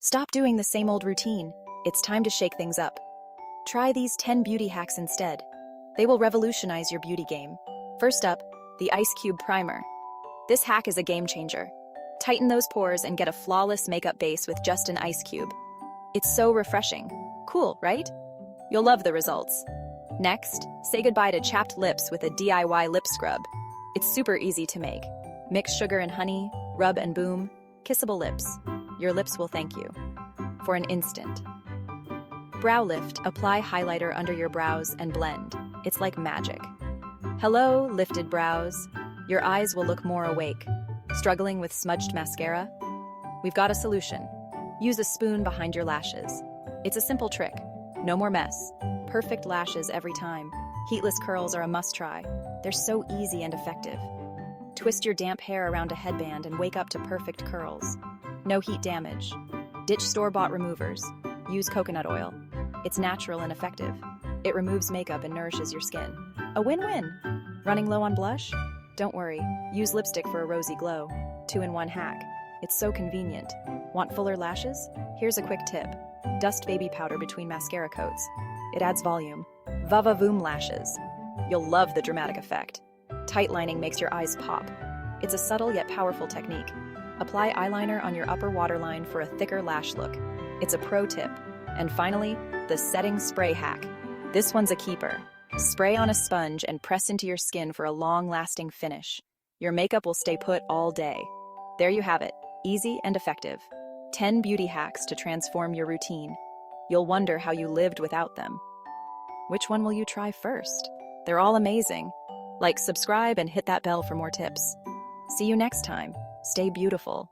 Stop doing the same old routine. It's time to shake things up. Try these 10 beauty hacks instead. They will revolutionize your beauty game. First up, the Ice Cube Primer. This hack is a game changer. Tighten those pores and get a flawless makeup base with just an ice cube. It's so refreshing. Cool, right? You'll love the results. Next, say goodbye to chapped lips with a DIY lip scrub. It's super easy to make. Mix sugar and honey, rub and boom, kissable lips. Your lips will thank you. For an instant. Brow lift, apply highlighter under your brows and blend. It's like magic. Hello, lifted brows. Your eyes will look more awake. Struggling with smudged mascara? We've got a solution. Use a spoon behind your lashes. It's a simple trick. No more mess. Perfect lashes every time. Heatless curls are a must-try. They're so easy and effective. Twist your damp hair around a headband and wake up to perfect curls. No heat damage. Ditch store-bought removers. Use coconut oil. It's natural and effective. It removes makeup and nourishes your skin. A win-win. Running low on blush? Don't worry. Use lipstick for a rosy glow. 2-in-1 hack. It's so convenient. Want fuller lashes? Here's a quick tip. Dust baby powder between mascara coats. It adds volume. Va-va-voom lashes. You'll love the dramatic effect. Tight lining makes your eyes pop. It's a subtle yet powerful technique. Apply eyeliner on your upper waterline for a thicker lash look. It's a pro tip. And finally, the setting spray hack. This one's a keeper. Spray on a sponge and press into your skin for a long-lasting finish. Your makeup will stay put all day. There you have it. Easy and effective. 10 beauty hacks to transform your routine. You'll wonder how you lived without them. Which one will you try first? They're all amazing. Like, subscribe, and hit that bell for more tips. See you next time. Stay beautiful.